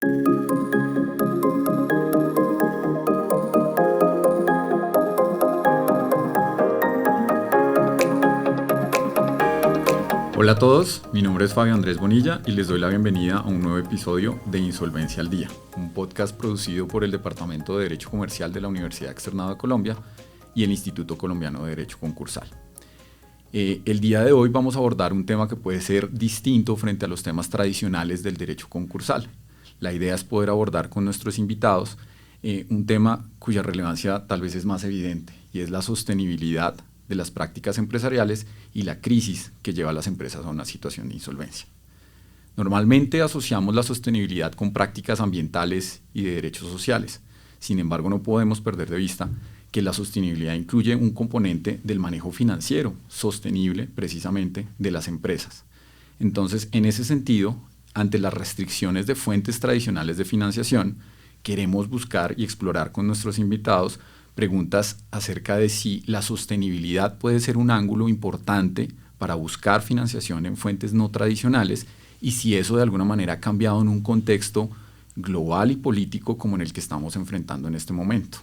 Hola a todos, mi nombre es Fabio Andrés Bonilla y les doy la bienvenida a un nuevo episodio de Insolvencia al Día, un podcast producido por el Departamento de Derecho Comercial de la Universidad Externado de Colombia y el Instituto Colombiano de Derecho Concursal. El día de hoy vamos a abordar un tema que puede ser distinto frente a los temas tradicionales del derecho concursal. La idea es poder abordar con nuestros invitados un tema cuya relevancia tal vez es más evidente y es la sostenibilidad de las prácticas empresariales y la crisis que lleva a las empresas a una situación de insolvencia. Normalmente asociamos la sostenibilidad con prácticas ambientales y de derechos sociales. Sin embargo, no podemos perder de vista que la sostenibilidad incluye un componente del manejo financiero sostenible, precisamente, de las empresas. Entonces, en ese sentido, ante las restricciones de fuentes tradicionales de financiación, queremos buscar y explorar con nuestros invitados preguntas acerca de si la sostenibilidad puede ser un ángulo importante para buscar financiación en fuentes no tradicionales y si eso de alguna manera ha cambiado en un contexto global y político como en el que estamos enfrentando en este momento.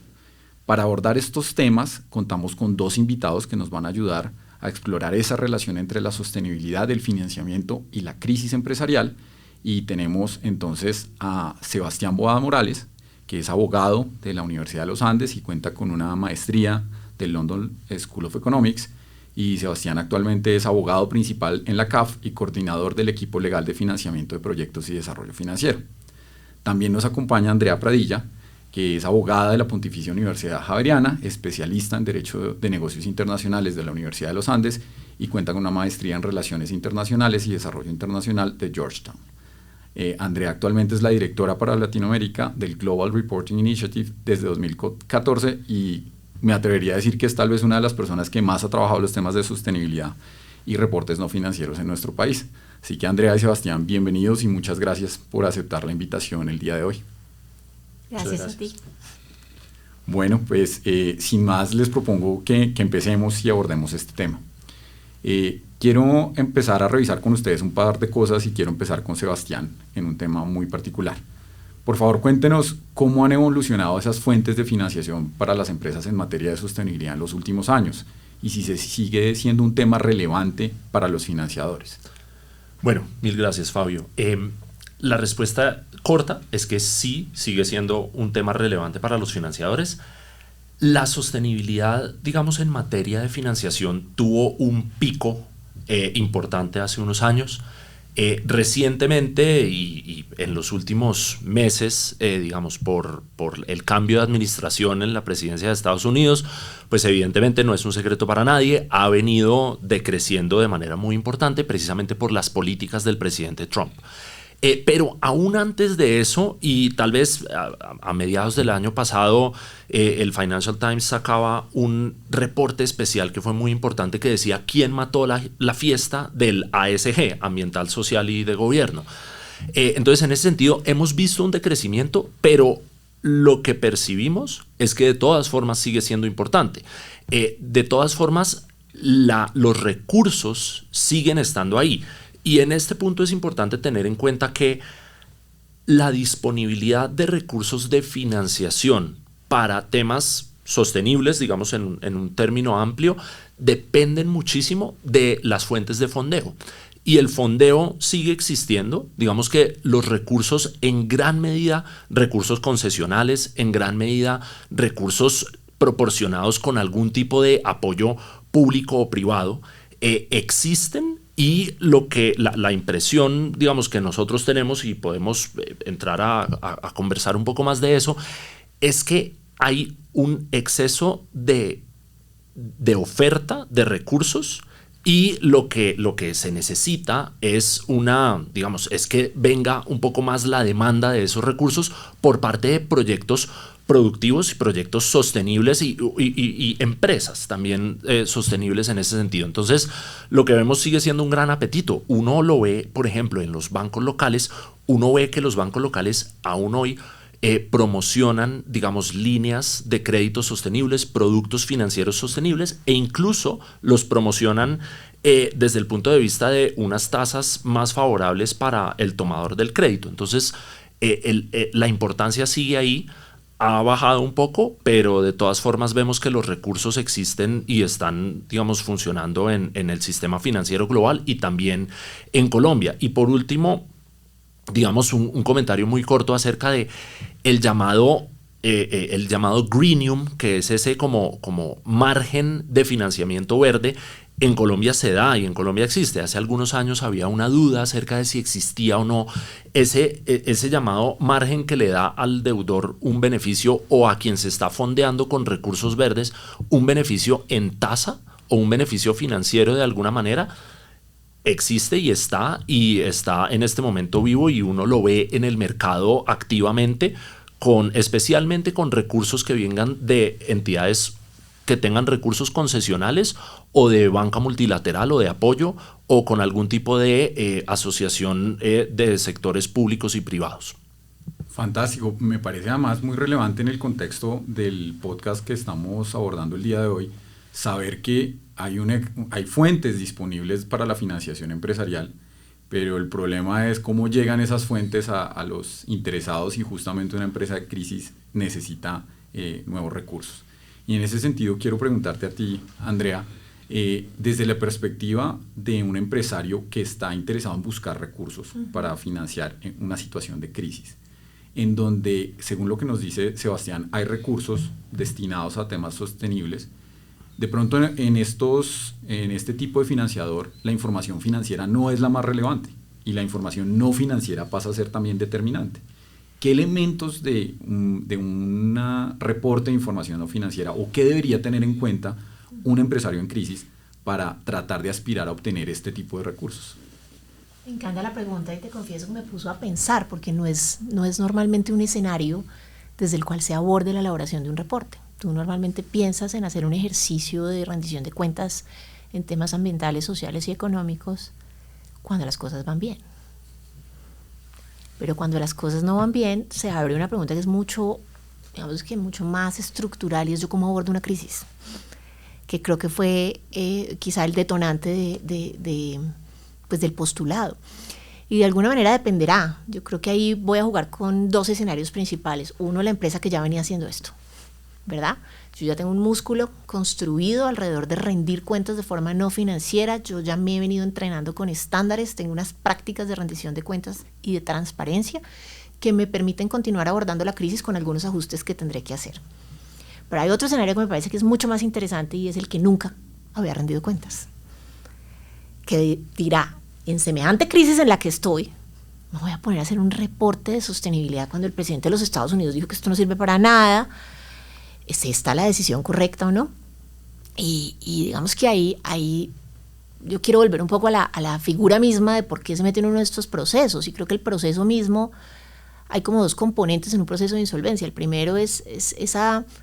Para abordar estos temas contamos con dos invitados que nos van a ayudar a explorar esa relación entre la sostenibilidad del financiamiento y la crisis empresarial, y tenemos entonces a Sebastián Boada Morales, que es abogado de la Universidad de los Andes y cuenta con una maestría del London School of Economics, y Sebastián actualmente es abogado principal en la CAF y coordinador del equipo legal de financiamiento de proyectos y desarrollo financiero. También nos acompaña Andrea Pradilla, que es abogada de la Pontificia Universidad Javeriana, especialista en Derecho de Negocios Internacionales de la Universidad de los Andes y cuenta con una maestría en Relaciones Internacionales y Desarrollo Internacional de Georgetown. Andrea actualmente es la directora para Latinoamérica del Global Reporting Initiative desde 2014 y me atrevería a decir que es tal vez una de las personas que más ha trabajado los temas de sostenibilidad y reportes no financieros en nuestro país. Así que Andrea y Sebastián, bienvenidos y muchas gracias por aceptar la invitación el día de hoy. Gracias a ti. Bueno, pues sin más les propongo que empecemos y abordemos este tema. Quiero empezar a revisar con ustedes un par de cosas y quiero empezar con Sebastián en un tema muy particular. Por favor, cuéntenos cómo han evolucionado esas fuentes de financiación para las empresas en materia de sostenibilidad en los últimos años y si se sigue siendo un tema relevante para los financiadores. Bueno, mil gracias, Fabio. La respuesta corta es que sí sigue siendo un tema relevante para los financiadores. La sostenibilidad, digamos, en materia de financiación tuvo un pico importante hace unos años. Recientemente y en los últimos meses, digamos, por el cambio de administración en la presidencia de Estados Unidos, pues evidentemente no es un secreto para nadie, ha venido decreciendo de manera muy importante precisamente por las políticas del presidente Trump. Pero aún antes de eso, y tal vez a mediados del año pasado, el Financial Times sacaba un reporte especial que fue muy importante que decía quién mató la fiesta del ASG, Ambiental, Social y de Gobierno. Entonces, en ese sentido, hemos visto un decrecimiento, pero lo que percibimos es que de todas formas sigue siendo importante. De todas formas, los recursos siguen estando ahí. Y en este punto es importante tener en cuenta que la disponibilidad de recursos de financiación para temas sostenibles, digamos en un término amplio, dependen muchísimo de las fuentes de fondeo. Y el fondeo sigue existiendo, digamos que los recursos en gran medida, recursos concesionales, en gran medida recursos proporcionados con algún tipo de apoyo público o privado, existen. Y la impresión, digamos, que nosotros tenemos, y podemos entrar a conversar un poco más de eso, es que hay un exceso de oferta de recursos y lo que se necesita es es que venga un poco más la demanda de esos recursos por parte de proyectos productivos y proyectos sostenibles y empresas también sostenibles en ese sentido. Entonces, lo que vemos sigue siendo un gran apetito. Uno lo ve, por ejemplo, en los bancos locales. Uno ve que los bancos locales aún hoy promocionan, digamos, líneas de créditos sostenibles, productos financieros sostenibles, e incluso los promocionan desde el punto de vista de unas tasas más favorables para el tomador del crédito. Entonces, la importancia sigue ahí. Ha bajado un poco, pero de todas formas vemos que los recursos existen y están, digamos, funcionando en el sistema financiero global y también en Colombia. Y por último, digamos, un comentario muy corto acerca de el llamado greenium, que es ese como margen de financiamiento verde. En Colombia se da y en Colombia existe. Hace algunos años había una duda acerca de si existía o no ese llamado margen que le da al deudor un beneficio, o a quien se está fondeando con recursos verdes un beneficio en tasa o un beneficio financiero de alguna manera. Existe y está en este momento vivo, y uno lo ve en el mercado activamente, especialmente con recursos que vengan de entidades que tengan recursos concesionales o de banca multilateral o de apoyo, o con algún tipo de asociación de sectores públicos y privados. Fantástico, me parece además muy relevante en el contexto del podcast que estamos abordando el día de hoy, saber que hay fuentes disponibles para la financiación empresarial, pero el problema es cómo llegan esas fuentes a los interesados, y justamente una empresa de crisis necesita nuevos recursos. Y en ese sentido quiero preguntarte a ti, Andrea, desde la perspectiva de un empresario que está interesado en buscar recursos para financiar en una situación de crisis, en donde, según lo que nos dice Sebastián, hay recursos destinados a temas sostenibles. De pronto en este tipo de financiador, la información financiera no es la más relevante, y la información no financiera pasa a ser también determinante. ¿Qué elementos de un reporte de información no financiera, o qué debería tener en cuenta un empresario en crisis para tratar de aspirar a obtener este tipo de recursos? Me encanta la pregunta, y te confieso que me puso a pensar, porque no es normalmente un escenario desde el cual se aborde la elaboración de un reporte. Tú normalmente piensas en hacer un ejercicio de rendición de cuentas en temas ambientales, sociales y económicos cuando las cosas van bien. Pero cuando las cosas no van bien, se abre una pregunta que es mucho más estructural, y es: ¿yo cómo abordo una crisis? Que creo que fue quizá el detonante del postulado. Y de alguna manera dependerá. Yo creo que ahí voy a jugar con dos escenarios principales. Uno, la empresa que ya venía haciendo esto, ¿verdad? Yo ya tengo un músculo construido alrededor de rendir cuentas de forma no financiera. Yo ya me he venido entrenando con estándares, tengo unas prácticas de rendición de cuentas y de transparencia que me permiten continuar abordando la crisis con algunos ajustes que tendré que hacer. Pero hay otro escenario que me parece que es mucho más interesante, y es el que nunca había rendido cuentas. Que dirá: en semejante crisis en la que estoy, me voy a poner a hacer un reporte de sostenibilidad cuando el presidente de los Estados Unidos dijo que esto no sirve para nada. ¿Es esta la decisión correcta o no? Y digamos que ahí yo quiero volver un poco a la figura misma de por qué se mete en uno de estos procesos. Y creo que el proceso mismo, hay como dos componentes en un proceso de insolvencia. El primero es ese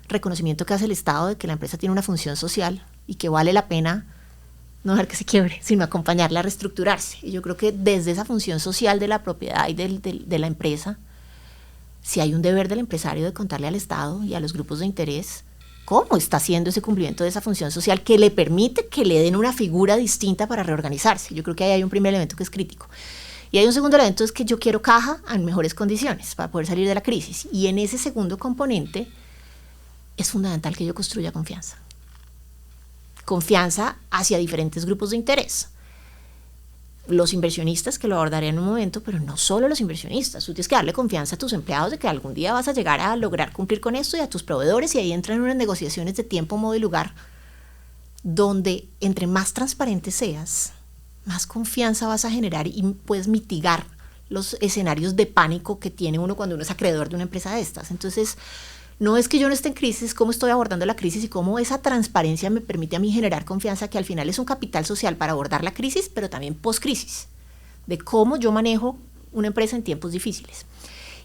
reconocimiento que hace el Estado de que la empresa tiene una función social y que vale la pena no dejar que se quiebre, sino acompañarla a reestructurarse. Y yo creo que desde esa función social de la propiedad y de la empresa, si hay un deber del empresario de contarle al Estado y a los grupos de interés cómo está haciendo ese cumplimiento de esa función social que le permite que le den una figura distinta para reorganizarse. Yo creo que ahí hay un primer elemento que es crítico. Y hay un segundo elemento, es que yo quiero caja en mejores condiciones para poder salir de la crisis. Y en ese segundo componente es fundamental que yo construya confianza. Confianza hacia diferentes grupos de interés. Los inversionistas, que lo abordaré en un momento, pero no solo los inversionistas. Tú tienes que darle confianza a tus empleados de que algún día vas a llegar a lograr cumplir con esto, y a tus proveedores, y ahí entran unas negociaciones de tiempo, modo y lugar, donde entre más transparente seas, más confianza vas a generar y puedes mitigar los escenarios de pánico que tiene uno cuando uno es acreedor de una empresa de estas. Entonces, no es que yo no esté en crisis, cómo estoy abordando la crisis y cómo esa transparencia me permite a mí generar confianza, que al final es un capital social para abordar la crisis, pero también post-crisis, de cómo yo manejo una empresa en tiempos difíciles.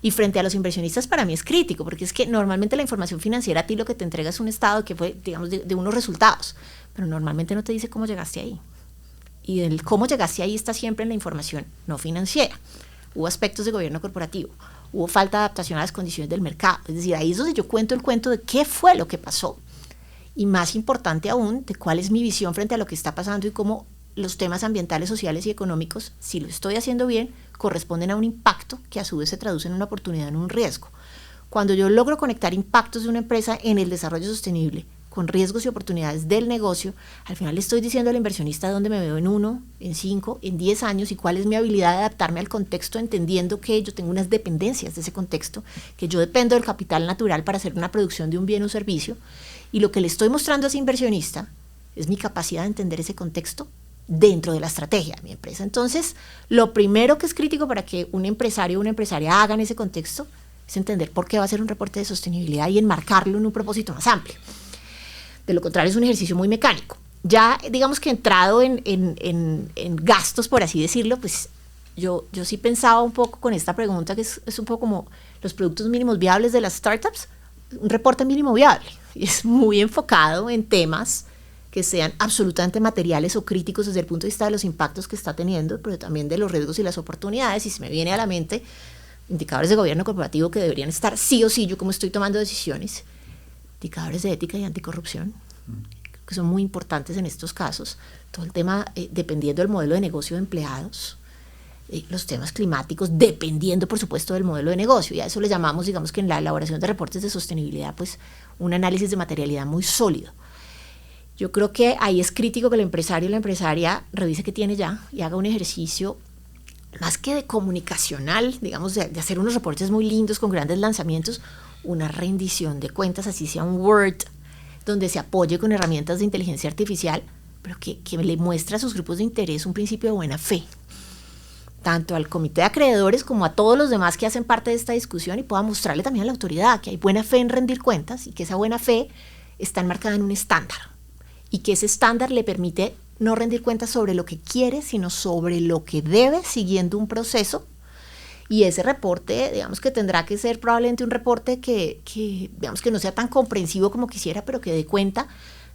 Y frente a los inversionistas, para mí es crítico, porque es que normalmente la información financiera a ti lo que te entrega es un estado que fue, digamos, de unos resultados, pero normalmente no te dice cómo llegaste ahí. Y el cómo llegaste ahí está siempre en la información no financiera. Hubo aspectos de gobierno corporativo, hubo falta de adaptación a las condiciones del mercado. Es decir, ahí es donde yo cuento el cuento de qué fue lo que pasó. Y más importante aún, de cuál es mi visión frente a lo que está pasando y cómo los temas ambientales, sociales y económicos, si lo estoy haciendo bien, corresponden a un impacto que a su vez se traduce en una oportunidad, en un riesgo. Cuando yo logro conectar impactos de una empresa en el desarrollo sostenible con riesgos y oportunidades del negocio, al final le estoy diciendo al inversionista dónde me veo en 1, en 5, en 10 años y cuál es mi habilidad de adaptarme al contexto, entendiendo que yo tengo unas dependencias de ese contexto, que yo dependo del capital natural para hacer una producción de un bien o servicio, y lo que le estoy mostrando a ese inversionista es mi capacidad de entender ese contexto dentro de la estrategia de mi empresa. Entonces, lo primero que es crítico para que un empresario o una empresaria hagan ese contexto es entender por qué va a ser un reporte de sostenibilidad y enmarcarlo en un propósito más amplio. De lo contrario, es un ejercicio muy mecánico. Ya, digamos que entrado en gastos, por así decirlo, pues yo sí pensaba un poco con esta pregunta, que es un poco como los productos mínimos viables de las startups, un reporte mínimo viable. Y es muy enfocado en temas que sean absolutamente materiales o críticos desde el punto de vista de los impactos que está teniendo, pero también de los riesgos y las oportunidades. Y se me viene a la mente indicadores de gobierno corporativo que deberían estar sí o sí, yo como estoy tomando decisiones, indicadores de ética y anticorrupción, que son muy importantes en estos casos, todo el tema dependiendo del modelo de negocio de empleados, los temas climáticos dependiendo por supuesto del modelo de negocio, y a eso le llamamos, digamos que en la elaboración de reportes de sostenibilidad, pues un análisis de materialidad muy sólido. Yo creo que ahí es crítico que el empresario o la empresaria revise qué tiene ya y haga un ejercicio más que de comunicacional, digamos, de hacer unos reportes muy lindos con grandes lanzamientos, una rendición de cuentas, así sea un Word, donde se apoye con herramientas de inteligencia artificial, pero que le muestre a sus grupos de interés un principio de buena fe, tanto al comité de acreedores como a todos los demás que hacen parte de esta discusión, y pueda mostrarle también a la autoridad que hay buena fe en rendir cuentas y que esa buena fe está enmarcada en un estándar y que ese estándar le permite no rendir cuentas sobre lo que quiere, sino sobre lo que debe, siguiendo un proceso. Y ese reporte, digamos que tendrá que ser probablemente un reporte que digamos que no sea tan comprensivo como quisiera, pero que dé cuenta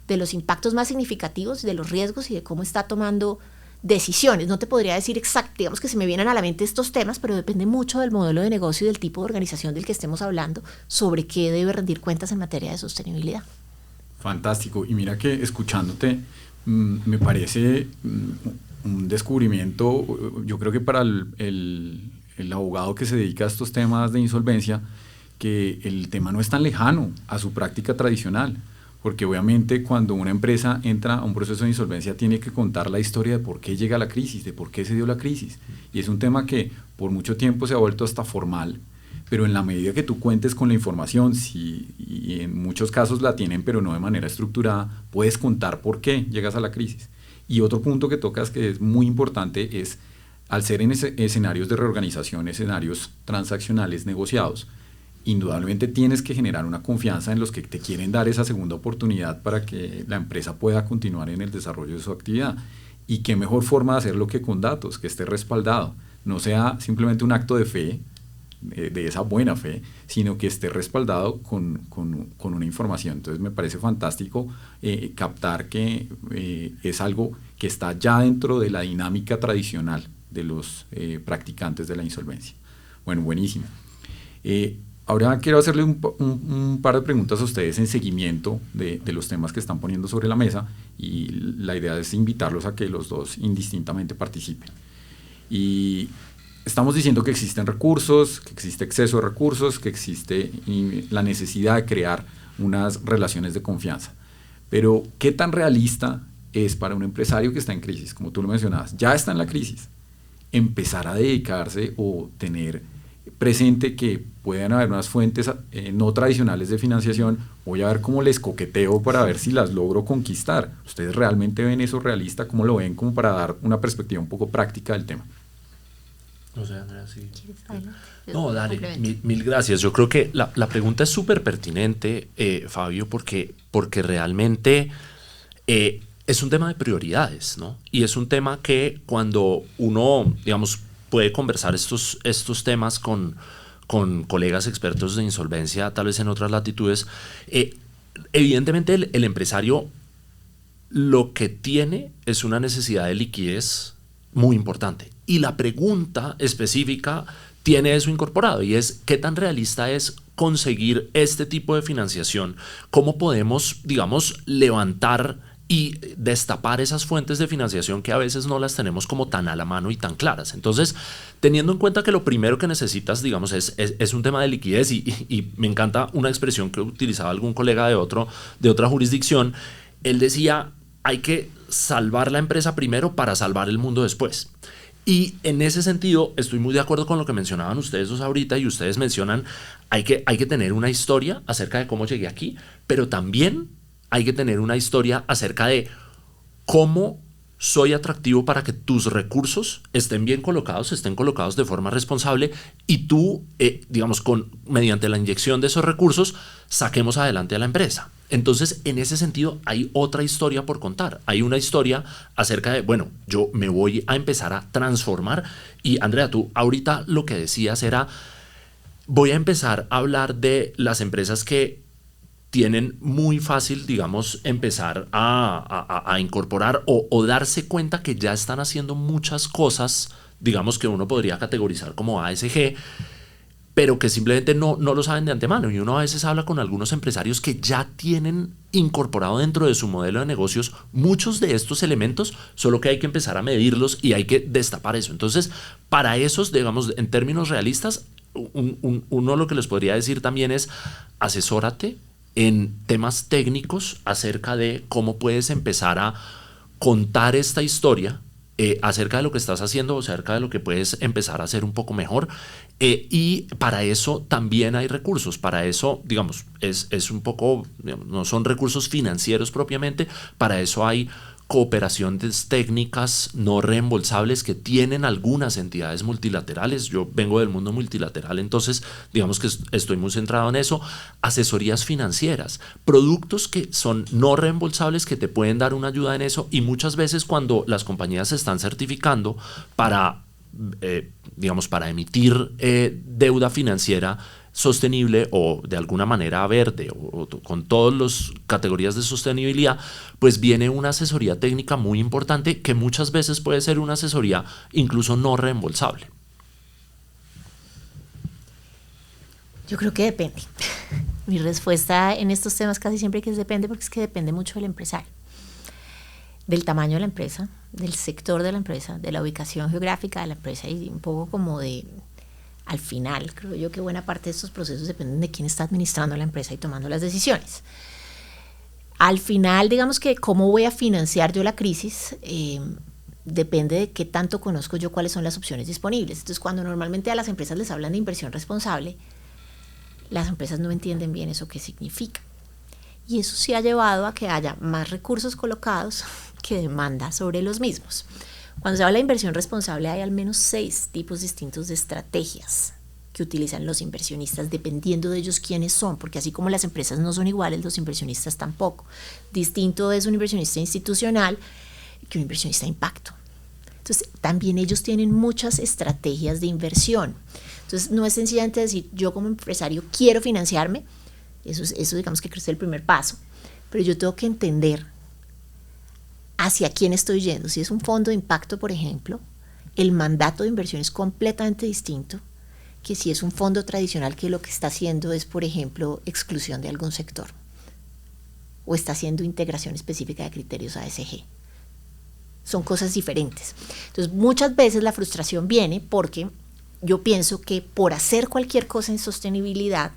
de los impactos más significativos, de los riesgos y de cómo está tomando decisiones. No te podría decir exactamente, digamos que se me vienen a la mente estos temas, pero depende mucho del modelo de negocio y del tipo de organización del que estemos hablando, sobre qué debe rendir cuentas en materia de sostenibilidad. Fantástico. Y mira que escuchándote, me parece un descubrimiento, yo creo que para el abogado que se dedica a estos temas de insolvencia, que el tema no es tan lejano a su práctica tradicional, porque obviamente cuando una empresa entra a un proceso de insolvencia tiene que contar la historia de por qué llega la crisis, de por qué se dio la crisis, y es un tema que por mucho tiempo se ha vuelto hasta formal, pero en la medida que tú cuentes con la información, y en muchos casos la tienen pero no de manera estructurada, puedes contar por qué llegas a la crisis. Y otro punto que tocas que es muy importante es, al ser en escenarios de reorganización, escenarios transaccionales negociados, indudablemente tienes que generar una confianza en los que te quieren dar esa segunda oportunidad para que la empresa pueda continuar en el desarrollo de su actividad. Y qué mejor forma de hacerlo que con datos, que esté respaldado, no sea simplemente un acto de fe, de esa buena fe, sino que esté respaldado con una información. Entonces me parece fantástico captar que es algo que está ya dentro de la dinámica tradicional de los practicantes de la insolvencia. Bueno, buenísimo. Ahora quiero hacerle un par de preguntas a ustedes en seguimiento de los temas que están poniendo sobre la mesa, y la idea es invitarlos a que los dos indistintamente participen. Y estamos diciendo que existen recursos, que existe exceso de recursos, que existe la necesidad de crear unas relaciones de confianza. Pero, ¿qué tan realista es para un empresario que está en crisis? Como tú lo mencionabas, ya está en la crisis, empezar a dedicarse o tener presente que pueden haber unas fuentes no tradicionales de financiación. Voy a ver cómo les coqueteo para ver si las logro conquistar. ¿Ustedes realmente ven eso realista? ¿Cómo lo ven? Como para dar una perspectiva un poco práctica del tema. No sé, Andrea, sí. No, dale, mil gracias. Yo creo que la pregunta es súper pertinente, Fabio, porque realmente es un tema de prioridades, ¿no? Y es un tema que cuando uno, digamos, puede conversar estos temas con colegas expertos de insolvencia, tal vez en otras latitudes, evidentemente el empresario lo que tiene es una necesidad de liquidez muy importante. Y la pregunta específica tiene eso incorporado, y es ¿qué tan realista es conseguir este tipo de financiación? ¿Cómo podemos, digamos, levantar y destapar esas fuentes de financiación que a veces no las tenemos como tan a la mano y tan claras. Entonces, teniendo en cuenta que lo primero que necesitas, digamos, es un tema de liquidez, y me encanta una expresión que utilizaba algún colega de otra jurisdicción. Él decía, hay que salvar la empresa primero para salvar el mundo después. Y en ese sentido estoy muy de acuerdo con lo que mencionaban ustedes dos ahorita, y ustedes mencionan, hay que tener una historia acerca de cómo llegué aquí, pero también hay que tener una historia acerca de cómo soy atractivo para que tus recursos estén bien colocados, estén colocados de forma responsable, y tú, digamos, mediante la inyección de esos recursos, saquemos adelante a la empresa. Entonces, en ese sentido, hay otra historia por contar. Hay una historia acerca de, bueno, yo me voy a empezar a transformar. Y Andrea, tú ahorita lo que decías era, voy a empezar a hablar de las empresas que tienen muy fácil, digamos, empezar a incorporar o darse cuenta que ya están haciendo muchas cosas, digamos, que uno podría categorizar como ASG, pero que simplemente no lo saben de antemano. Y uno a veces habla con algunos empresarios que ya tienen incorporado dentro de su modelo de negocios muchos de estos elementos, solo que hay que empezar a medirlos y hay que destapar eso. Entonces, para esos, digamos, en términos realistas, uno lo que les podría decir también es, asesórate en temas técnicos acerca de cómo puedes empezar a contar esta historia acerca de lo que estás haciendo, o acerca de lo que puedes empezar a hacer un poco mejor. Y para eso también hay recursos. Para eso, digamos, es un poco, digamos, no son recursos financieros propiamente. Para eso hay cooperaciones técnicas no reembolsables que tienen algunas entidades multilaterales. Yo vengo del mundo multilateral, entonces digamos que estoy muy centrado en eso. Asesorías financieras, productos que son no reembolsables que te pueden dar una ayuda en eso, y muchas veces cuando las compañías se están certificando para digamos, para emitir deuda financiera sostenible o de alguna manera verde o con todas las categorías de sostenibilidad, pues viene una asesoría técnica muy importante que muchas veces puede ser una asesoría incluso no reembolsable. Yo creo que depende. Mi respuesta en estos temas casi siempre que es depende, porque es que depende mucho del empresario, del tamaño de la empresa, del sector de la empresa, de la ubicación geográfica de la empresa, y un poco como al final, creo yo que buena parte de estos procesos dependen de quién está administrando la empresa y tomando las decisiones. Al final, digamos que cómo voy a financiar yo la crisis depende de qué tanto conozco yo cuáles son las opciones disponibles. Entonces, cuando normalmente a las empresas les hablan de inversión responsable, las empresas no entienden bien eso qué significa. Y eso sí ha llevado a que haya más recursos colocados que demanda sobre los mismos. Cuando se habla de inversión responsable, hay al menos 6 tipos distintos de estrategias que utilizan los inversionistas, dependiendo de ellos quiénes son, porque así como las empresas no son iguales, los inversionistas tampoco. Distinto es un inversionista institucional que un inversionista de impacto. Entonces, también ellos tienen muchas estrategias de inversión. Entonces, no es sencillamente decir, yo como empresario quiero financiarme. Eso digamos que es el primer paso, pero yo tengo que entender hacia quién estoy yendo. Si es un fondo de impacto, por ejemplo, el mandato de inversión es completamente distinto que si es un fondo tradicional que lo que está haciendo es, por ejemplo, exclusión de algún sector o está haciendo integración específica de criterios ASG. Son cosas diferentes. Entonces, muchas veces la frustración viene porque yo pienso que por hacer cualquier cosa en sostenibilidad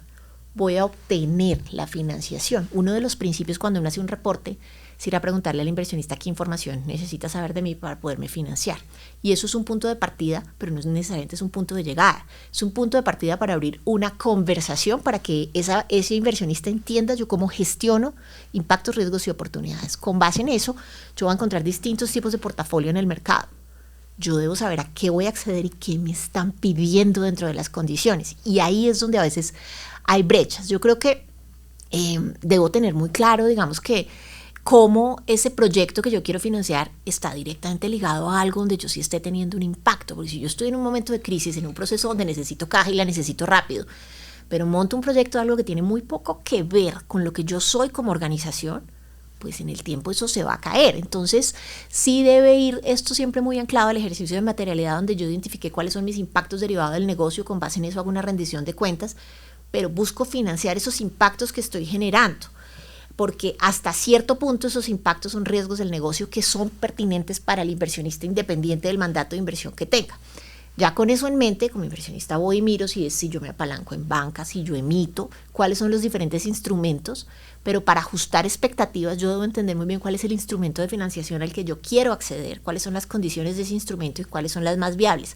voy a obtener la financiación. Uno de los principios cuando uno hace un reporte es ir a preguntarle al inversionista qué información necesita saber de mí para poderme financiar. Y eso es un punto de partida, pero no es necesariamente es un punto de llegada. Es un punto de partida para abrir una conversación para que ese inversionista entienda yo cómo gestiono impactos, riesgos y oportunidades. Con base en eso, yo voy a encontrar distintos tipos de portafolio en el mercado. Yo debo saber a qué voy a acceder y qué me están pidiendo dentro de las condiciones. Y ahí es donde a veces hay brechas. Yo creo que debo tener muy claro, digamos, que cómo ese proyecto que yo quiero financiar está directamente ligado a algo donde yo sí esté teniendo un impacto. Porque si yo estoy en un momento de crisis, en un proceso donde necesito caja y la necesito rápido, pero monto un proyecto de algo que tiene muy poco que ver con lo que yo soy como organización, pues en el tiempo eso se va a caer. Entonces, sí debe ir esto siempre muy anclado al ejercicio de materialidad, donde yo identifique cuáles son mis impactos derivados del negocio, con base en eso hago una rendición de cuentas, pero busco financiar esos impactos que estoy generando. porque hasta cierto punto esos impactos son riesgos del negocio que son pertinentes para el inversionista independiente del mandato de inversión que tenga. Ya con eso en mente, como inversionista voy y miro si yo me apalanco en banca, si yo emito, cuáles son los diferentes instrumentos, pero para ajustar expectativas yo debo entender muy bien cuál es el instrumento de financiación al que yo quiero acceder, cuáles son las condiciones de ese instrumento y cuáles son las más viables.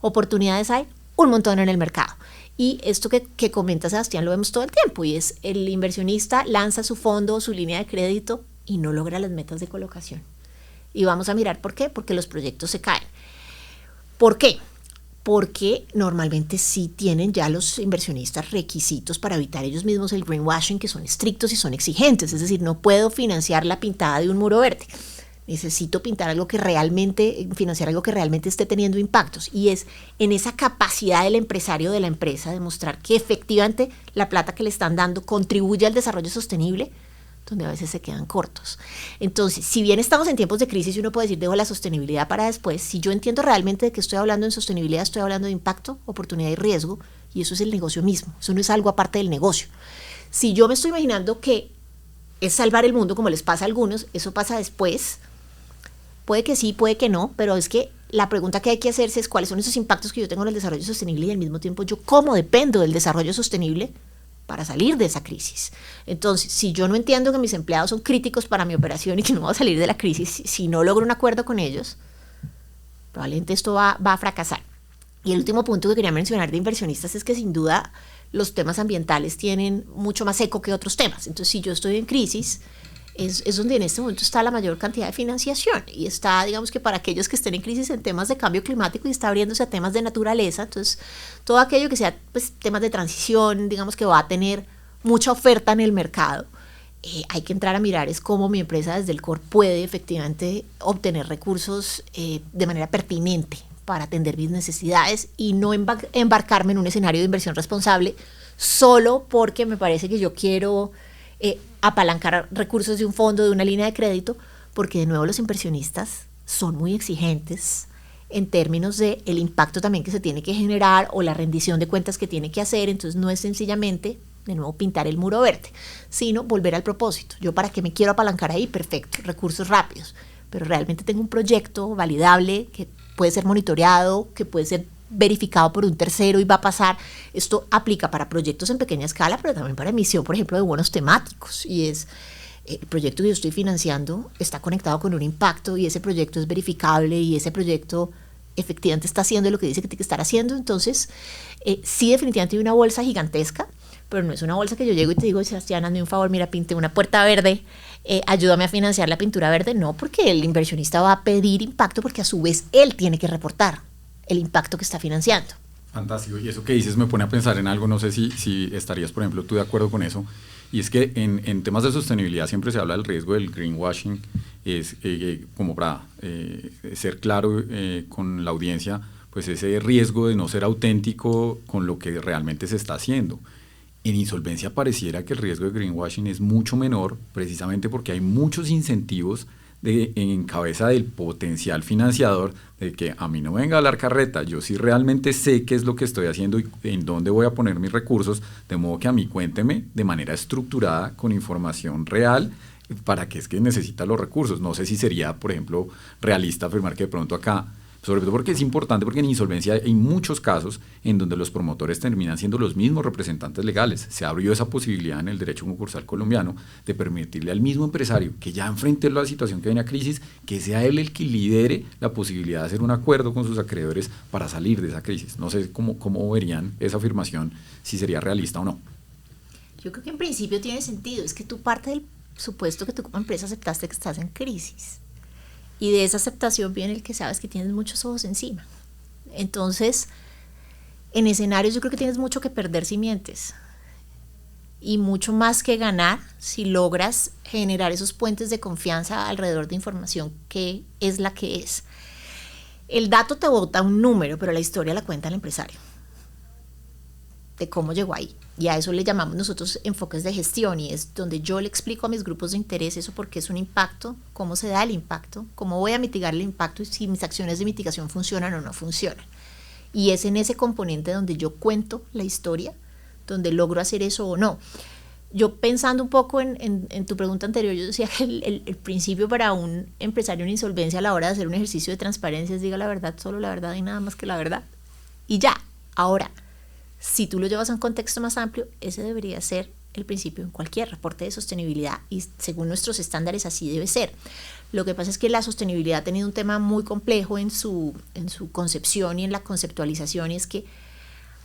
Oportunidades hay un montón en el mercado. Y esto que comenta Sebastián lo vemos todo el tiempo, y es el inversionista lanza su fondo o su línea de crédito y no logra las metas de colocación. Y vamos a mirar por qué, porque los proyectos se caen. ¿Por qué? Porque normalmente sí tienen ya los inversionistas requisitos para evitar ellos mismos el greenwashing, que son estrictos y son exigentes. Es decir, no puedo financiar la pintada de un muro verde. Necesito financiar algo que realmente esté teniendo impactos. Y es en esa capacidad del empresario de la empresa de mostrar que efectivamente la plata que le están dando contribuye al desarrollo sostenible, donde a veces se quedan cortos. Entonces, si bien estamos en tiempos de crisis y uno puede decir, dejo la sostenibilidad para después, si yo entiendo realmente de qué estoy hablando en sostenibilidad, estoy hablando de impacto, oportunidad y riesgo, y eso es el negocio mismo, eso no es algo aparte del negocio. Si yo me estoy imaginando que es salvar el mundo, como les pasa a algunos, eso pasa después, puede que sí, puede que no, pero es que la pregunta que hay que hacerse es cuáles son esos impactos que yo tengo en el desarrollo sostenible y al mismo tiempo yo cómo dependo del desarrollo sostenible para salir de esa crisis. Entonces, si yo no entiendo que mis empleados son críticos para mi operación y que no voy a salir de la crisis, si no logro un acuerdo con ellos, probablemente esto va a fracasar. Y el último punto que quería mencionar de inversionistas es que sin duda los temas ambientales tienen mucho más eco que otros temas. Entonces, si yo estoy en crisis, es donde en este momento está la mayor cantidad de financiación y está, digamos que para aquellos que estén en crisis en temas de cambio climático y está abriéndose a temas de naturaleza, entonces todo aquello que sea pues, temas de transición, digamos que va a tener mucha oferta en el mercado, hay que entrar a mirar es cómo mi empresa desde el core puede efectivamente obtener recursos de manera pertinente para atender mis necesidades y no embarcarme en un escenario de inversión responsable solo porque me parece que yo quiero apalancar recursos de un fondo, de una línea de crédito, porque de nuevo los inversionistas son muy exigentes en términos de el impacto también que se tiene que generar o la rendición de cuentas que tiene que hacer. Entonces no es sencillamente, de nuevo, pintar el muro verde, sino volver al propósito. Yo para qué me quiero apalancar ahí, perfecto, recursos rápidos, pero realmente tengo un proyecto validable que puede ser monitoreado, que puede ser verificado por un tercero y va a pasar. Esto aplica para proyectos en pequeña escala, pero también para emisión, por ejemplo, de bonos temáticos. Y es el proyecto que yo estoy financiando está conectado con un impacto y ese proyecto es verificable y ese proyecto efectivamente está haciendo lo que dice que tiene que estar haciendo. Entonces, sí, definitivamente hay una bolsa gigantesca, pero no es una bolsa que yo llego y te digo, Sebastián, hazme un favor, mira, pinte una puerta verde, ayúdame a financiar la pintura verde. No, porque el inversionista va a pedir impacto porque a su vez él tiene que reportar el impacto que está financiando. Fantástico. Y eso que dices me pone a pensar en algo, no sé si estarías, por ejemplo, tú de acuerdo con eso, y es que en temas de sostenibilidad siempre se habla del riesgo del greenwashing, es como para ser claro con la audiencia, pues ese riesgo de no ser auténtico con lo que realmente se está haciendo. En insolvencia pareciera que el riesgo de greenwashing es mucho menor, precisamente porque hay muchos incentivos en cabeza del potencial financiador, de que a mí no venga a dar carreta, yo sí realmente sé qué es lo que estoy haciendo y en dónde voy a poner mis recursos, de modo que a mí cuénteme de manera estructurada, con información real, para qué es que necesita los recursos. No sé si sería, por ejemplo, realista afirmar que de pronto acá, sobre todo porque es importante, porque en insolvencia hay muchos casos en donde los promotores terminan siendo los mismos representantes legales. Se abrió esa posibilidad en el derecho concursal colombiano de permitirle al mismo empresario que ya enfrente la situación que viene a crisis, que sea él el que lidere la posibilidad de hacer un acuerdo con sus acreedores para salir de esa crisis. No sé cómo verían esa afirmación, si sería realista o no. Yo creo que en principio tiene sentido, es que tú parte del supuesto que tú como empresa aceptaste que estás en crisis. Y de esa aceptación viene el que sabes que tienes muchos ojos encima. Entonces, en escenarios yo creo que tienes mucho que perder si mientes y mucho más que ganar si logras generar esos puentes de confianza alrededor de información que es la que es. El dato te bota un número, pero la historia la cuenta el empresario, de cómo llegó ahí. Y a eso le llamamos nosotros enfoques de gestión, y es donde yo le explico a mis grupos de interés eso, porque es un impacto, cómo se da el impacto, cómo voy a mitigar el impacto y si mis acciones de mitigación funcionan o no funcionan. Y es en ese componente donde yo cuento la historia, donde logro hacer eso o no. yo pensando un poco en tu pregunta anterior, yo decía que el principio para un empresario en insolvencia a la hora de hacer un ejercicio de transparencia es diga la verdad, solo la verdad y nada más que la verdad. Y ya, ahora, si tú lo llevas a un contexto más amplio, ese debería ser el principio en cualquier reporte de sostenibilidad y según nuestros estándares así debe ser. Lo que pasa es que la sostenibilidad ha tenido un tema muy complejo en su concepción y en la conceptualización, y es que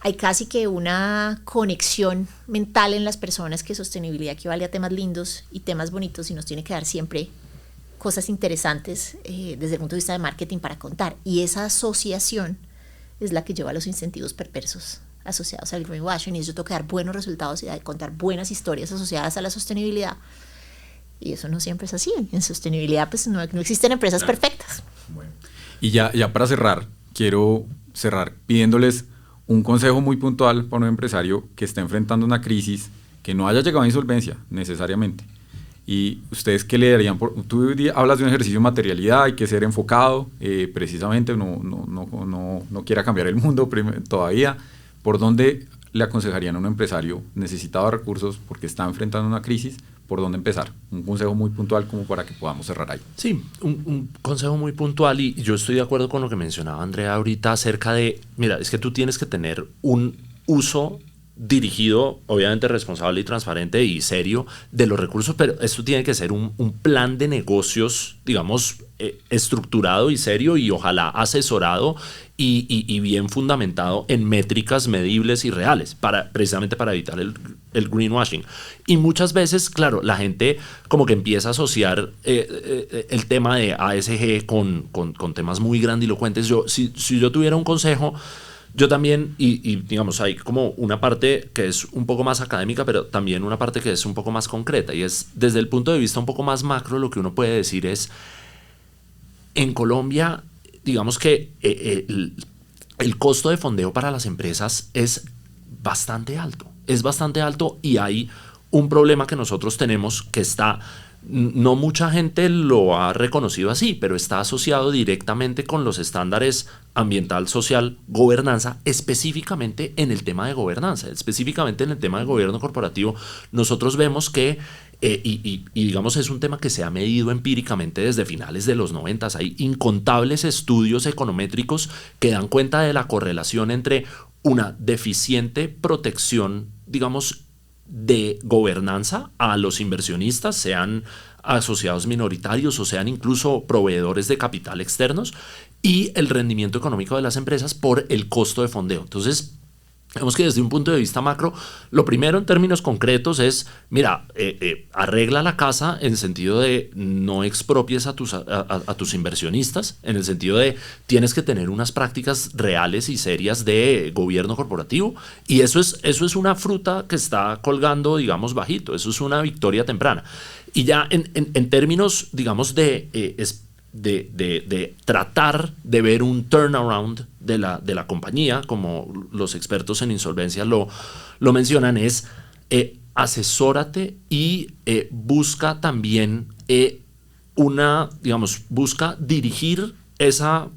hay casi que una conexión mental en las personas que sostenibilidad equivale a temas lindos y temas bonitos y nos tiene que dar siempre cosas interesantes desde el punto de vista de marketing para contar. Y esa asociación es la que lleva a los incentivos perversos asociados al greenwashing, y eso toca dar buenos resultados y contar buenas historias asociadas a la sostenibilidad. Y eso no siempre es así. En sostenibilidad pues no existen empresas perfectas. Bueno. Y ya para cerrar, quiero cerrar pidiéndoles un consejo muy puntual para un empresario que está enfrentando una crisis, que no haya llegado a insolvencia necesariamente. ¿Y ustedes qué le darían? Tú hablas de un ejercicio de materialidad, hay que ser enfocado, precisamente no quiera cambiar el mundo todavía. ¿Por dónde le aconsejarían a un empresario necesitado de recursos porque está enfrentando una crisis? ¿Por dónde empezar? Un consejo muy puntual como para que podamos cerrar ahí. Sí, un consejo muy puntual, y yo estoy de acuerdo con lo que mencionaba Andrea ahorita acerca de, mira, es que tú tienes que tener un uso dirigido, obviamente responsable y transparente y serio de los recursos, pero esto tiene que ser un plan de negocios, digamos, estructurado y serio y ojalá asesorado y bien fundamentado en métricas medibles y reales, precisamente para evitar el greenwashing. Y muchas veces, claro, la gente como que empieza a asociar el tema de ASG con temas muy grandilocuentes. Si yo tuviera un consejo, yo también, y digamos, hay como una parte que es un poco más académica, pero también una parte que es un poco más concreta, y es desde el punto de vista un poco más macro, lo que uno puede decir es, en Colombia, digamos que el costo de fondeo para las empresas es bastante alto, y hay un problema que nosotros tenemos que no mucha gente lo ha reconocido así, pero está asociado directamente con los estándares ambiental, social, gobernanza, específicamente en el tema de gobernanza, específicamente en el tema de gobierno corporativo. Nosotros vemos que, y digamos es un tema que se ha medido empíricamente desde finales de los 90, hay incontables estudios econométricos que dan cuenta de la correlación entre una deficiente protección, digamos, de gobernanza a los inversionistas, sean asociados minoritarios o sean incluso proveedores de capital externos, y el rendimiento económico de las empresas por el costo de fondeo. Entonces, vemos que desde un punto de vista macro, lo primero en términos concretos es, mira, arregla la casa en el sentido de no expropies a tus inversionistas, en el sentido de tienes que tener unas prácticas reales y serias de gobierno corporativo, y eso es una fruta que está colgando, digamos, bajito, eso es una victoria temprana. Y ya en términos, digamos, de tratar de ver un turnaround de la compañía, como los expertos en insolvencia lo mencionan, es asesórate y busca también busca dirigir esa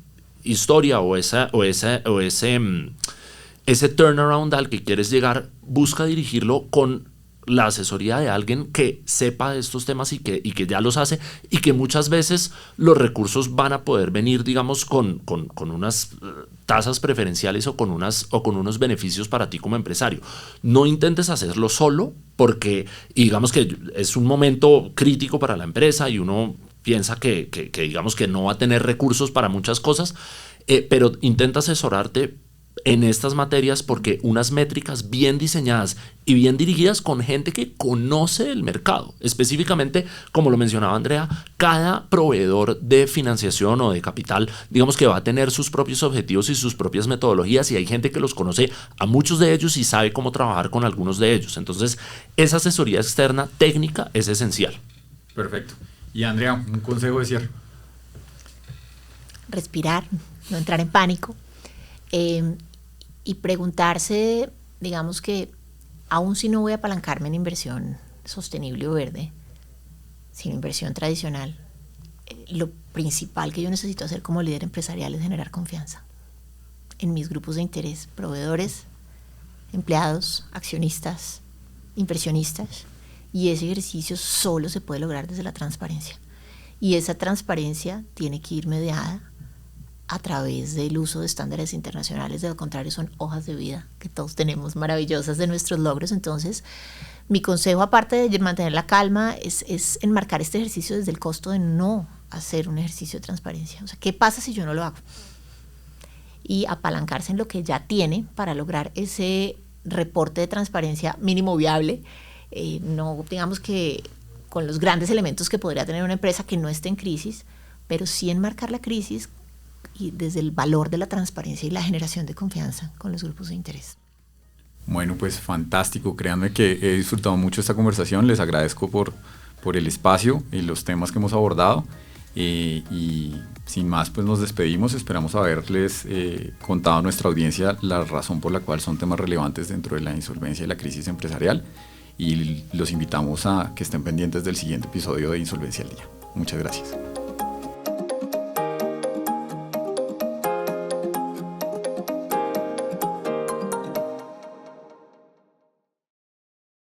historia o ese turnaround al que quieres llegar, busca dirigirlo con la asesoría de alguien que sepa de estos temas y que ya los hace, y que muchas veces los recursos van a poder venir, digamos, con unas tasas preferenciales o con unos beneficios para ti como empresario. No intentes hacerlo solo, porque digamos que es un momento crítico para la empresa y uno piensa que digamos que no va a tener recursos para muchas cosas, pero intenta asesorarte en estas materias, porque unas métricas bien diseñadas y bien dirigidas con gente que conoce el mercado, específicamente, como lo mencionaba Andrea, cada proveedor de financiación o de capital, digamos que va a tener sus propios objetivos y sus propias metodologías, y hay gente que los conoce a muchos de ellos y sabe cómo trabajar con algunos de ellos. Entonces, esa asesoría externa técnica es esencial. Perfecto. Y Andrea, un consejo de cierre. Respirar, no entrar en pánico. Y preguntarse, digamos que aún si no voy a apalancarme en inversión sostenible o verde, sino inversión tradicional, lo principal que yo necesito hacer como líder empresarial es generar confianza en mis grupos de interés, proveedores, empleados, accionistas, inversionistas, Y ese ejercicio solo se puede lograr desde la transparencia. Y esa transparencia tiene que ir mediada a través del uso de estándares internacionales. De lo contrario, son hojas de vida que todos tenemos maravillosas de nuestros logros. Entonces, mi consejo, aparte de mantener la calma, es enmarcar este ejercicio desde el costo de no hacer un ejercicio de transparencia. O sea, ¿qué pasa si yo no lo hago? Y apalancarse en lo que ya tiene para lograr ese reporte de transparencia mínimo viable. No digamos que con los grandes elementos que podría tener una empresa que no esté en crisis, pero sí enmarcar la crisis y desde el valor de la transparencia y la generación de confianza con los grupos de interés. Bueno, pues fantástico. Créanme que he disfrutado mucho esta conversación. Les agradezco por el espacio y los temas que hemos abordado. Y sin más, pues nos despedimos. Esperamos haberles contado a nuestra audiencia la razón por la cual son temas relevantes dentro de la insolvencia y la crisis empresarial. Y los invitamos a que estén pendientes del siguiente episodio de Insolvencia al Día. Muchas gracias.